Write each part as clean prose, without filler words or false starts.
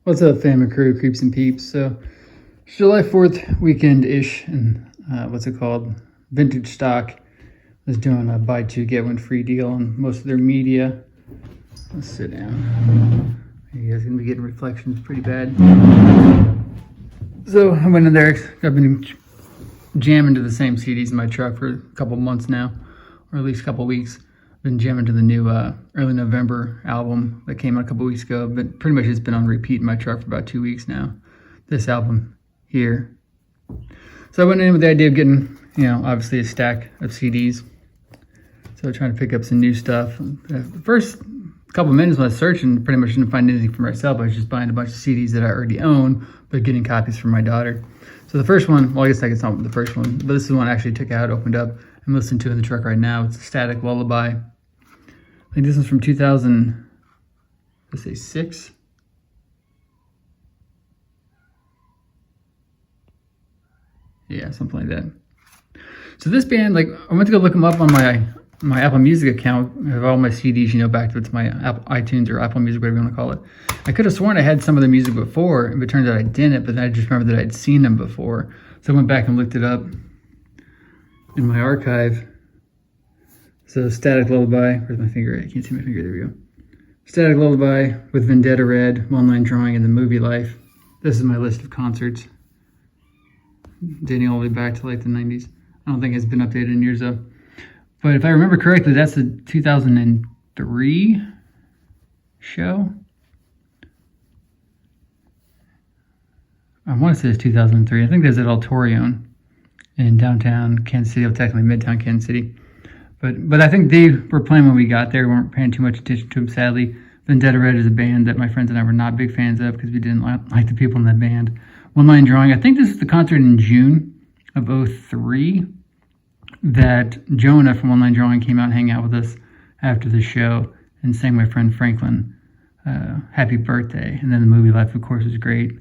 What's up, fam and crew, creeps and peeps? So, July 4th weekend-ish, and what's it called? Vintage Stock is doing a buy two, get one free deal on most of their media. Let's sit down. You guys gonna be getting reflections pretty bad. So, I went in there. I've been jamming to the same CDs in my truck for a couple months now, or at least a couple weeks. Been jamming to the new early November album that came out a couple weeks ago, but pretty much it's been on repeat in my truck for about 2 weeks now. This album here. So I went in with the idea of getting, obviously a stack of CDs. So trying to pick up some new stuff. The first couple minutes when I was searching, pretty much didn't find anything for myself. I was just buying a bunch of CDs that I already own, but getting copies for my daughter. So the first one, well, I guess I can tell the first one, but this is the one I actually took out, opened up, and listened to in the truck right now. It's a Static Lullaby. I think this is from 2000, let's say 6. Yeah, something like that. So this band, I went to go look them up on my Apple Music account. I have all my CDs, back to my iTunes or Apple Music, whatever you want to call it. I could have sworn I had some of the music before, but it turns out I didn't, but then I just remembered that I'd seen them before. So I went back and looked it up in my archive. So Static Lullaby, where's my finger? I can't see my finger, there we go. Static Lullaby with Vendetta Red, One Line Drawing, and The Movie Life. This is my list of concerts. Dating all the way back to the 90s. I don't think it's been updated in years though. But if I remember correctly, that's the 2003 show. I want to say it's 2003. I think there's at Auditorium in downtown Kansas City, technically Midtown Kansas City. But I think they were playing when we got there. We weren't paying too much attention to them, sadly. Vendetta Red is a band that my friends and I were not big fans of because we didn't like the people in that band. One Line Drawing, I think this is the concert in June of 2003 that Jonah from One Line Drawing came out and hang out with us after the show and sang my friend Franklin Happy Birthday. And then The Movie Life, of course, is great.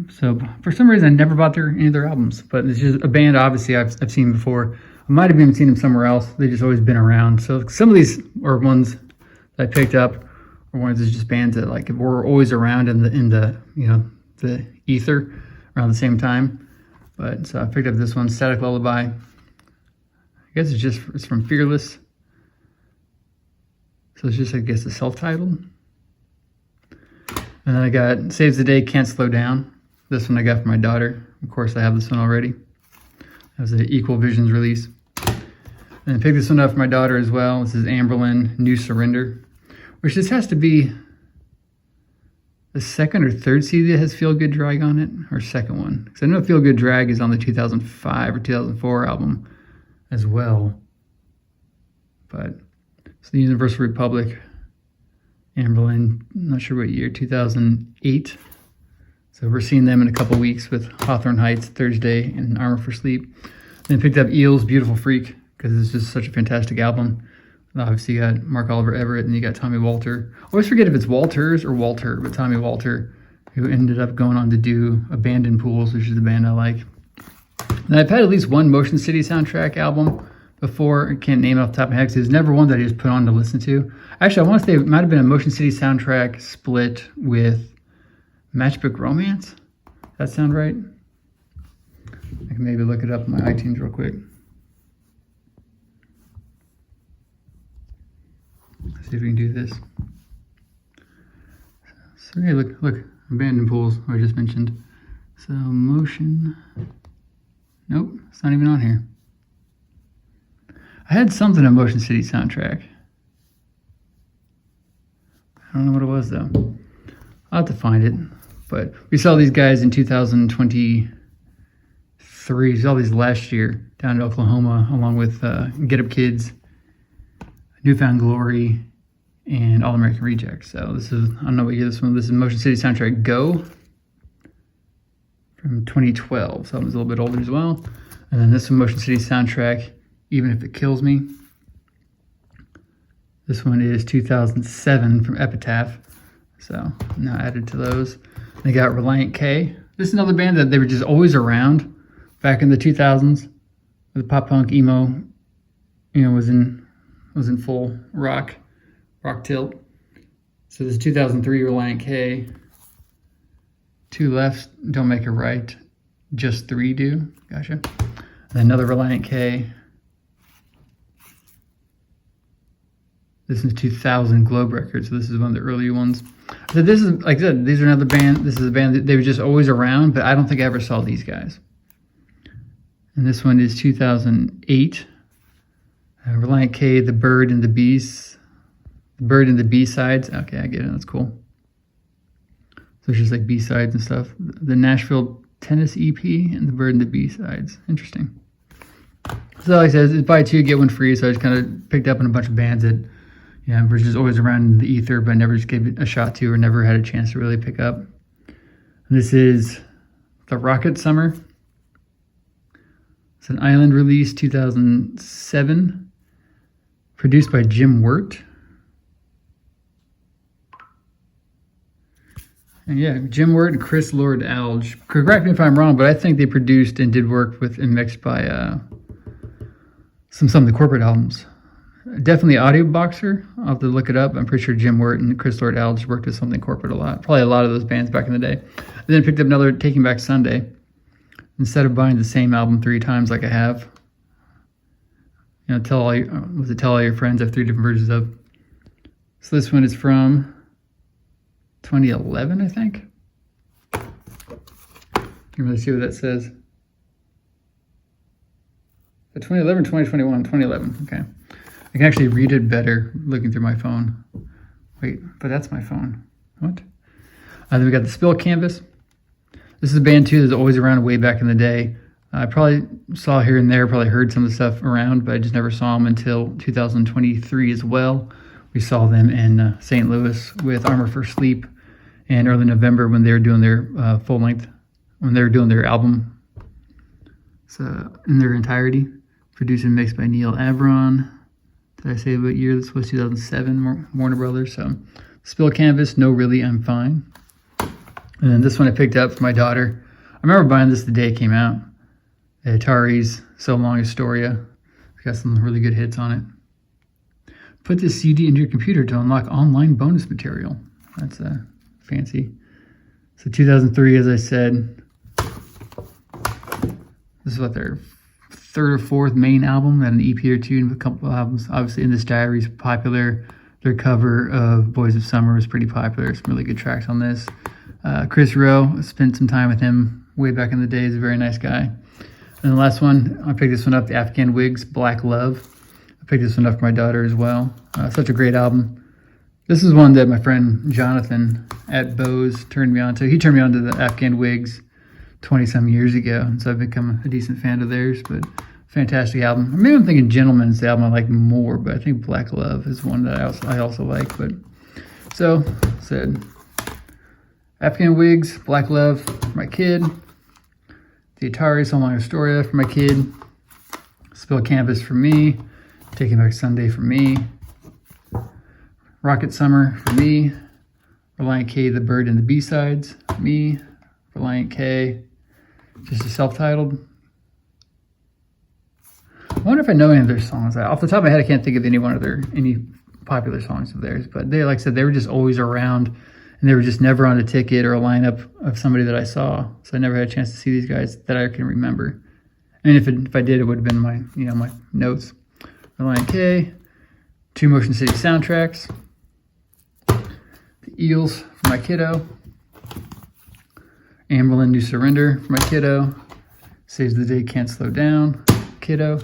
So for some reason, I never bought any of their albums. But it's just a band, obviously, I've seen before. I might have even seen them somewhere else. They've just always been around. So some of these are ones that I picked up, or ones that's just bands that were always around in the ether around the same time. But so I picked up this one, Static Lullaby. I guess it's from Fearless. So it's just, I guess, a self-titled. And then I got Saves the Day, Can't Slow Down. This one I got for my daughter. Of course, I have this one already. That was an Equal Visions release. And I picked this one up for my daughter as well. This is Amberlin, New Surrender, which this has to be the second or third CD that has Feel Good Drag on it, or second one. Because I know Feel Good Drag is on the 2005 or 2004 album as well. But it's the Universal Republic, Amberlin, I'm not sure what year, 2008. So we're seeing them in a couple weeks with Hawthorne Heights Thursday and Armor for Sleep. Then picked up Eels, Beautiful Freak, because it's just such a fantastic album. Obviously you got Mark Oliver Everett, and you got Tommy Walter. I always forget if it's Walters or Walter, but Tommy Walter, who ended up going on to do Abandoned Pools, which is the band I like. And I've had at least one Motion City soundtrack album before. I can't name it off the top of my head because there's never one that I just put on to listen to. Actually, I want to say it might have been a Motion City soundtrack split with Matchbook Romance. Does that sound right? I can maybe look it up on my iTunes real quick. Let's see if we can do this. So hey, look, Abandoned Pools, I just mentioned. So Motion, nope, it's not even on here. I had something on Motion City soundtrack. I don't know what it was though. I'll have to find it. But we saw these guys in 2023. We saw these last year down in Oklahoma, along with Get Up Kids, Newfound Glory, and All American Reject. So this is, I don't know what year this one. This is Motion City soundtrack Go from 2012. So it was a little bit older as well. And then this one, Motion City soundtrack, Even If It Kills Me. This one is 2007 from Epitaph. So now added to those. They got Reliant K. This is another band that they were just always around back in the 2000s. The pop punk emo, was in full rock tilt. So this 2003 Reliant K. 2 lefts don't make a right, just 3 do. Gotcha. And another Relient K. This is 2000 Globe record, so this is one of the earlier ones. So this is, like I said, these are another band. This is a band that they were just always around, but I don't think I ever saw these guys. And this one is 2008. Relient K, The Bird and the Bees. The Bird and the B-sides. Okay, I get it. That's cool. So it's just like B-sides and stuff. The Nashville Tennis EP and The Bird and the B-sides. Interesting. So like I said, it's buy 2, get 1 free. So I just kind of picked up on a bunch of bands that, you know, were just always around in the ether, but I never just gave it a shot to or never had a chance to really pick up. And this is The Rocket Summer. It's an Island release, 2007. Produced by Jim Wirt. And yeah, Jim Wirt and Chris Lord-Alge. Correct me if I'm wrong, but I think they produced and did work with and mixed by some of the corporate albums. Definitely Audio Boxer. I'll have to look it up. I'm pretty sure Jim Wirt and Chris Lord-Alge worked with something corporate a lot. Probably a lot of those bands back in the day. And then I picked up another Taking Back Sunday. Instead of buying the same album 3 times like I have, you know, tell all your friends I have 3 different versions of. So this one is from 2011, I think. You can really see what that says. 2011, 2021, 2011. Okay. I can actually read it better looking through my phone. Wait, but that's my phone. What? Then we got The Spill Canvas. This is a band too that's always around way back in the day. I probably saw here and there, probably heard some of the stuff around, but I just never saw them until 2023 as well. We saw them in St. Louis with Armor for Sleep in early November when they were doing their full length, when they were doing their album. So in their entirety, produced and mixed by Neil Avron. Did I say what year this was? 2007, Warner Brothers. So Spill Canvas, No Really, I'm Fine. And then this one I picked up for my daughter. I remember buying this the day it came out. The Atari's So Long Astoria. It's got some really good hits on it. Put this CD into your computer to unlock online bonus material. That's fancy. So 2003, as I said, this is what their 3rd or 4th main album, and an EP or 2, and a couple of albums. Obviously, In This Diary is popular. Their cover of Boys of Summer was pretty popular. Some really good tracks on this. Chris Rowe, spent some time with him way back in the day. He's a very nice guy. And the last one, I picked this one up, the Afghan Wigs, Black Love. I picked this one up for my daughter as well. Such a great album. This is one that my friend Jonathan at Bose turned me on to. He turned me on to the Afghan Wigs 20-some years ago, and so I've become a decent fan of theirs, but fantastic album. Maybe I'm thinking Gentleman's the album I like more, but I think Black Love is one that I also like. But so, said Afghan Wigs, Black Love for my kid, the Atari So Long Astoria for my kid, Spill Canvas for me, Taking Back Sunday for me, Rocket Summer for me, Relient K, The Bird and the B-sides for me, Relient K, just a self-titled. I wonder if I know any of their songs. Off the top of my head, I can't think of any popular songs of theirs, but they, like I said, they were just always around, and they were just never on a ticket or a lineup of somebody that I saw. So I never had a chance to see these guys that I can remember. And if I did, it would have been my my notes. Relient K, 2 Motion City soundtracks, the Eels for my kiddo, Amberlin New Surrender for my kiddo, Saves the Day Can't Slow Down, kiddo,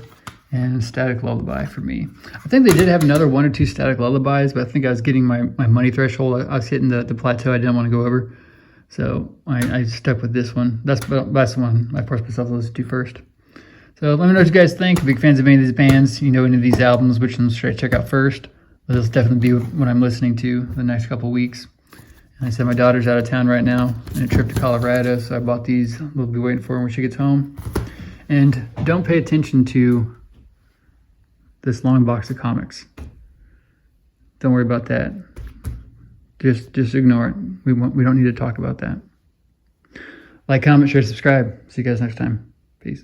and Static Lullaby for me. I think they did have another 1 or 2 Static Lullabies, but I think I was getting my money threshold. I was hitting the plateau I didn't want to go over. So I stuck with this one. That's the one I forced myself to listen to first. So let me know what you guys think. Big fans of any of these bands, any of these albums, which ones should I check out first? This will definitely be what I'm listening to the next couple weeks. And I said my daughter's out of town right now on a trip to Colorado, so I bought these. We'll be waiting for her when she gets home. And don't pay attention to this long box of comics. Don't worry about that. Just ignore it. We don't need to talk about that. Like, comment, share, subscribe. See you guys next time. Peace.